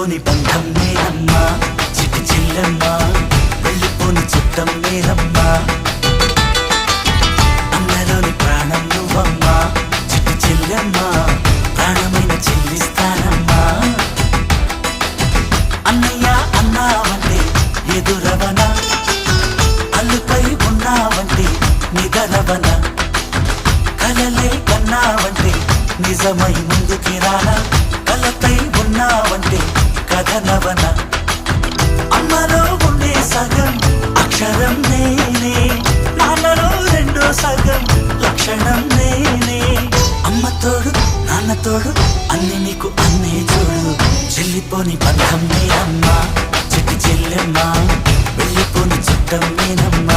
విడిపోని బంధం నేనమ్మా చిట్టి చెల్లెమ్మా వెళ్ళిపోని చుట్టం నేనమ్మా అన్నలోని ప్రాణం నువ్వమ్మా చిట్టి చెల్లెమ్మా ప్రాణమైన చెల్లిస్తానమ్మా అన్నయ్య అన్నావంటే ఎదురవనా అల్లుపై ఉన్నావంటే నిదరవన కలలే కన్నావంటే నిజమై ముందుకి రానా కలపై ఉన్నావంటే కథనవన అమ్మలో ఉండే సగం అక్షరం నే